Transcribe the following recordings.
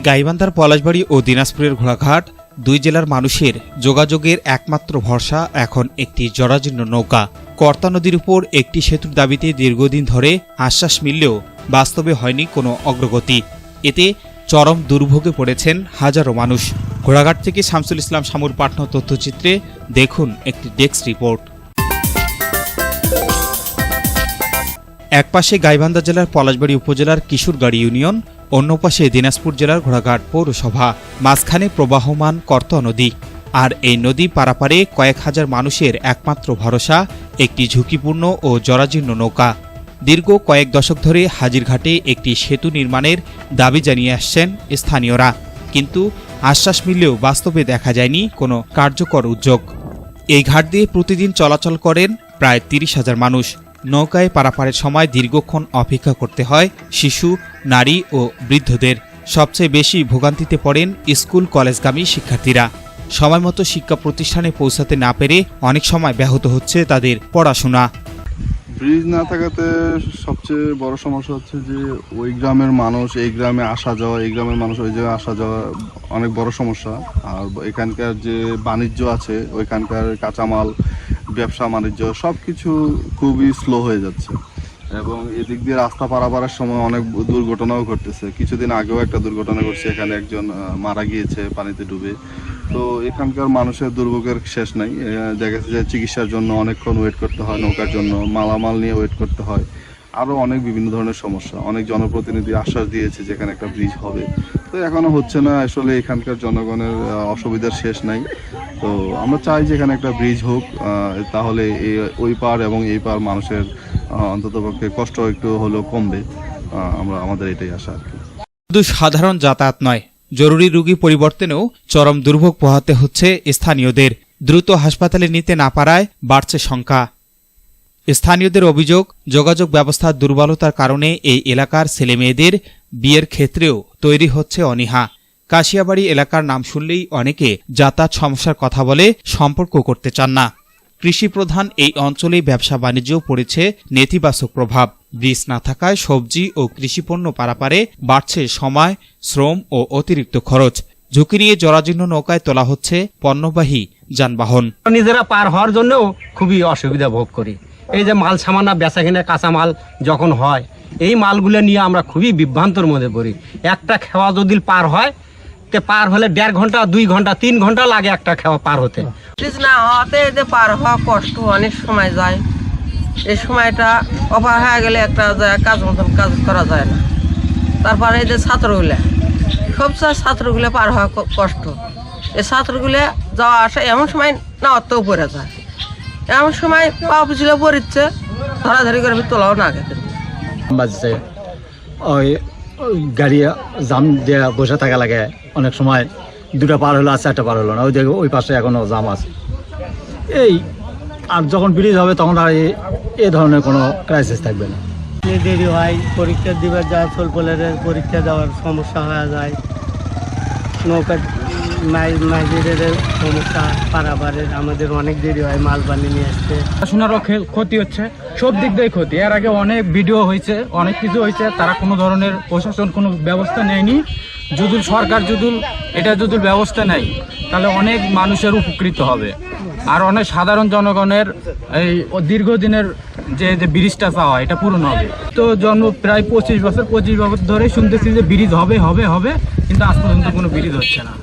গাইবান্ধার পলাশবাড়ী ও দিনাজপুরের ঘোড়াঘাট দুই জেলার মানুষের যোগাযোগের একমাত্র ভরসা এখন একটি জরাজীর্ণ নৌকা। কর্তা নদীর উপর একটি সেতুর দাবিতে দীর্ঘদিন ধরে আশ্বাস মিললেও বাস্তবে হয়নি কোনো অগ্রগতি। এতে চরম দুর্ভোগে পড়েছেন হাজারো মানুষ। ঘোড়াঘাট থেকে শামসুল ইসলাম শামুর পাঠানো তথ্যচিত্রে দেখুন একটি ডেস্ক রিপোর্ট। একপাশে গাইবান্ধা জেলার পলাশবাড়ী উপজেলার কিশোরগাড়ি ইউনিয়ন, অন্য পাশে দিনাজপুর জেলার ঘোড়াঘাট পৌরসভা, মাঝখানে প্রবাহমান কর্তা নদী। আর এই নদী পারাপারে কয়েক হাজার মানুষের একমাত্র ভরসা একটি ঝুঁকিপূর্ণ ও জরাজীর্ণ নৌকা। দীর্ঘ কয়েক দশক ধরে হাজিরঘাটে একটি সেতু নির্মাণের দাবি জানিয়ে আসছেন স্থানীয়রা, কিন্তু আশ্বাস মিললেও বাস্তবে দেখা যায়নি কোনো কার্যকর উদ্যোগ। এই ঘাট দিয়ে প্রতিদিন চলাচল করেন প্রায় ৩০,০০০ মানুষ। নৌকায় পারাপারের সময় দীর্ঘক্ষণ অপেক্ষা করতে হয় শিশু, নারী ও বৃদ্ধদের। সবচেয়ে বেশি ভোগান্তিতে পড়েন স্কুল কলেজগামী শিক্ষার্থীরা। সময়মতো শিক্ষা প্রতিষ্ঠানে পৌঁছাতে না পেরে অনেক সময় ব্যাহত হচ্ছে তাদের পড়াশোনা। ব্রিজ না থাকাতে সবচেয়ে বড় সমস্যা হচ্ছে যে ওই গ্রামের মানুষ এই গ্রামে আসা যাওয়া, এই গ্রামের মানুষ ওই জায়গায় আসা যাওয়া অনেক বড় সমস্যা। আর এখানকার যে বাণিজ্য আছে, ওইখানকার কাঁচামাল, ব্যবসা বাণিজ্য সব কিছু খুবই স্লো হয়ে যাচ্ছে। এবং এদিক দিয়ে রাস্তা পারাপারের সময় অনেক দুর্ঘটনাও ঘটতেছে। কিছুদিন আগেও একটা দুর্ঘটনা ঘটছে, এখানে একজন মারা গিয়েছে পানিতে ডুবে। তো এখানকার মানুষের দুর্ভোগের শেষ নাই। দেখা যাচ্ছে যে চিকিৎসার জন্য অনেকক্ষণ ওয়েট করতে হয়, নৌকার জন্য মালামাল নিয়ে ওয়েট করতে হয়, আরও অনেক বিভিন্ন ধরনের সমস্যা। অনেক জনপ্রতিনিধি আশ্বাস দিয়েছে যে এখানে একটা ব্রিজ হবে, তো এখনও হচ্ছে না। আসলে এখানকার জনগণের অসুবিধার শেষ নাই। তো আমরা চাই যে এখানে একটা ব্রিজ হোক, তাহলে ওই পার এবং এই পার মানুষের অন্ততপক্ষে কষ্ট একটু হলেও কমবে। আমাদের এটাই আশা আর কি। শুধু সাধারণ যাতায়াত নয়, জরুরি রোগী পরিবর্তনেও চরম দুর্ভোগ পোহাতে হচ্ছে স্থানীয়দের। দ্রুত হাসপাতালে নিতে না পারায় বাড়ছে সংখ্যা। স্থানীয়দের অভিযোগ, যোগাযোগ ব্যবস্থার দুর্বলতার কারণে এই এলাকার ছেলেমেয়েদের বিয়ের ক্ষেত্রেও তৈরি হচ্ছে অনীহা। কাশিয়াবাড়ি এলাকার নাম শুনলেই অনেকে যাতায়াত সমস্যার কথা বলে সম্পর্ক করতে চান না। কৃষিপ্রধান এই অঞ্চলে ব্যবসা বাণিজ্যও পড়েছে নেতিবাচক প্রভাব। ব্রিজ না থাকায় সবজি ও কৃষিপণ্য পারাপারে বাড়ছে সময়, শ্রম ও অতিরিক্ত খরচ। ঝুঁকি নিয়ে জরাজীর্ণ নৌকায় তোলা হচ্ছে পণ্যবাহী যানবাহন। নিজেরা পার হওয়ার জন্য খুবই অসুবিধা ভোগ করি। এই যে মাল সামানা বেচা কিনে কাঁচা মাল যখন হয়, এই মালগুলো নিয়ে আমরা খুবই বিভ্রান্তর মধ্যে পড়ি। একটা খেওয়া যদি পার হয়, পার হলে 1.5 ঘন্টা, 2 ঘন্টা, 3 ঘন্টা লাগে একটা খেওয়া পার হতে। না হওয়াতে এদের পার হওয়া কষ্ট, অনেক সময় যায়। এই সময়টা অপার হয়ে গেলে একটা কাজ মতন কাজ করা যায় না। তারপরে এদের ছাত্রগুলো, সবচেয়ে ছাত্রগুলো পার হওয়া কষ্ট। এই ছাত্রগুলো যাওয়া আসা এমন সময় না অতও পড়ে যায়, এমন সময় পা পিছলে পড়িচ্ছে, ধরাধরি করে তোলাও না গেছে। ওই গাড়ি জাম দিয়ে বসে থাকা লাগে, অনেক সময় 2টা পার হলো, 4টা পার হলো না, ওই পাশে এখনো জাম আছে। এই আর যখন ব্রিজ হবে তখন আর এই ধরনের কোনো ক্রাইসিস থাকবে না। দেরি হয়, পরীক্ষা দিবার যায়, ফলফলের পরীক্ষা দেওয়ার সমস্যা হয়ে যায়, নৌকা মাইজের সমস্যা, পারাবারের আমাদের অনেক দেরি হয় মাল পানি নিয়ে আসতে। পড়াশোনারও ক্ষতি হচ্ছে, সব দিক দিয়ে ক্ষতি। এর আগে অনেক ভিডিও হয়েছে, অনেক কিছু হয়েছে, তারা কোনো ধরনের প্রশাসন কোনো ব্যবস্থা নেয়নি। যদি সরকার এটা ব্যবস্থা নেয় তাহলে অনেক মানুষের উপকৃত হবে, আর অনেক সাধারণ জনগণের এই দীর্ঘদিনের যে ব্রিজটা চাওয়া এটা পূরণ হবে। তো জন্ম প্রায় 25 বছর ধরে শুনতেছি যে ব্রিজ হবে হবে হবে, কিন্তু আজ পর্যন্ত কোনো ব্রিজ হচ্ছে না।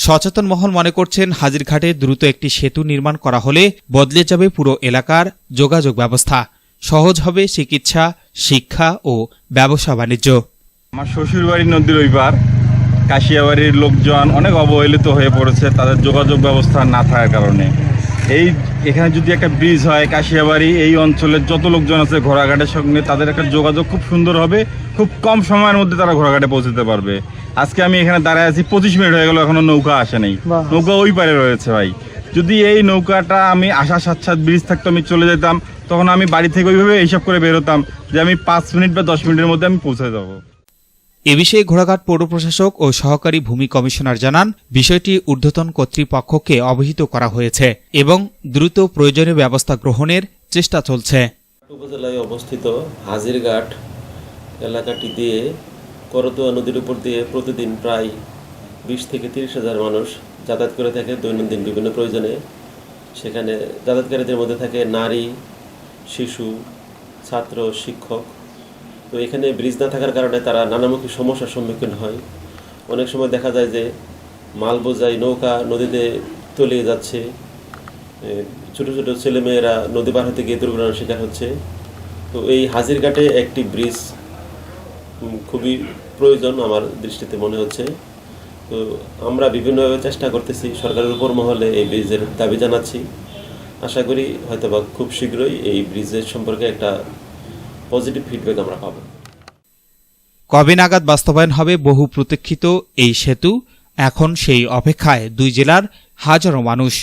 সচেতন মহল মনে করছেন, হাজিরঘাটে দ্রুত একটি সেতু নির্মাণ করা হলে বদলে যাবে পুরো এলাকার যোগাযোগ ব্যবস্থা। সহজ হবে চিকিৎসা, শিক্ষা ও ব্যবসা বাণিজ্য। আমার শ্বশুরবাড়ির নদীর ওই পার কাশিয়াবাড়ির লোকজন অনেক অবহেলিত হয়ে পড়েছে তাদের যোগাযোগ ব্যবস্থা না থাকার কারণে। এখানে যদি একটা ব্রিজ হয়, কাশিয়াবাড়ি এই অঞ্চলের যত লোকজন আছে ঘোড়াঘাটের সঙ্গে তাদের একটা যোগাযোগ খুব সুন্দর হবে। খুব কম সময়ের মধ্যে তারা ঘোড়াঘাটে পৌঁছতে পারবে। আজকে আমি এখানে দাঁড়ায় আছি, 25 মিনিট হয়ে গেল, এখনো নৌকা আসে নাই। নৌকা ওই পারে রয়েছে ভাই। যদি এই নৌকাটা আমি আসার সাথে ব্রিজ থাকতো, আমি চলে যেতাম, তখন আমি বাড়ি থেকে ওইভাবে হিসাব করে বেরোতাম যে আমি 5 মিনিট বা 10 মিনিটের মধ্যে আমি পৌঁছে যাবো। এ বিষয়ে ঘোড়াঘাট পৌর প্রশাসক ও সহকারী ভূমি কমিশনার জানান, বিষয়টি ঊর্ধ্বতন কর্তৃপক্ষকে অবহিত করা হয়েছে এবং দ্রুত প্রয়োজনীয় ব্যবস্থা গ্রহণের চেষ্টা চলছে। উপজেলায় অবস্থিত হাজিরঘাট এলাকাটি দিয়ে করতোয়া নদীর উপর দিয়ে প্রতিদিন প্রায় 20 থেকে 30 হাজার মানুষ যাতায়াত করে থাকে দৈনন্দিন বিভিন্ন প্রয়োজনে। সেখানে যাতায়াতকারীদের মধ্যে থাকে নারী, শিশু, ছাত্র, শিক্ষক। তো এখানে ব্রিজ না থাকার কারণে তারা নানামুখী সমস্যার সম্মুখীন হয়। অনেক সময় দেখা যায় যে মাল বোঝাই নৌকা নদীতে তলিয়ে যাচ্ছে, ছোটো ছোটো ছেলেমেয়েরা নদী পার হতে গিয়ে দুর্ঘটনার শিকার হচ্ছে। তো এই হাজিরঘাটে একটি ব্রিজ খুবই প্রয়োজন আমার দৃষ্টিতে মনে হচ্ছে। তো আমরা বিভিন্নভাবে চেষ্টা করতেছি, সরকারের উপর মহলে এই ব্রিজের দাবি জানাচ্ছি। আশা করি হয়তোবা খুব শীঘ্রই এই ব্রিজের সম্পর্কে একটা পজিটিভ ফিডব্যাক আমরা পাব। কবে নাগাদ বাস্তবায়ন হবে বহু প্রতীক্ষিত এই সেতু? এখন সেই অপেক্ষায় দুই জেলার হাজারো মানুষ।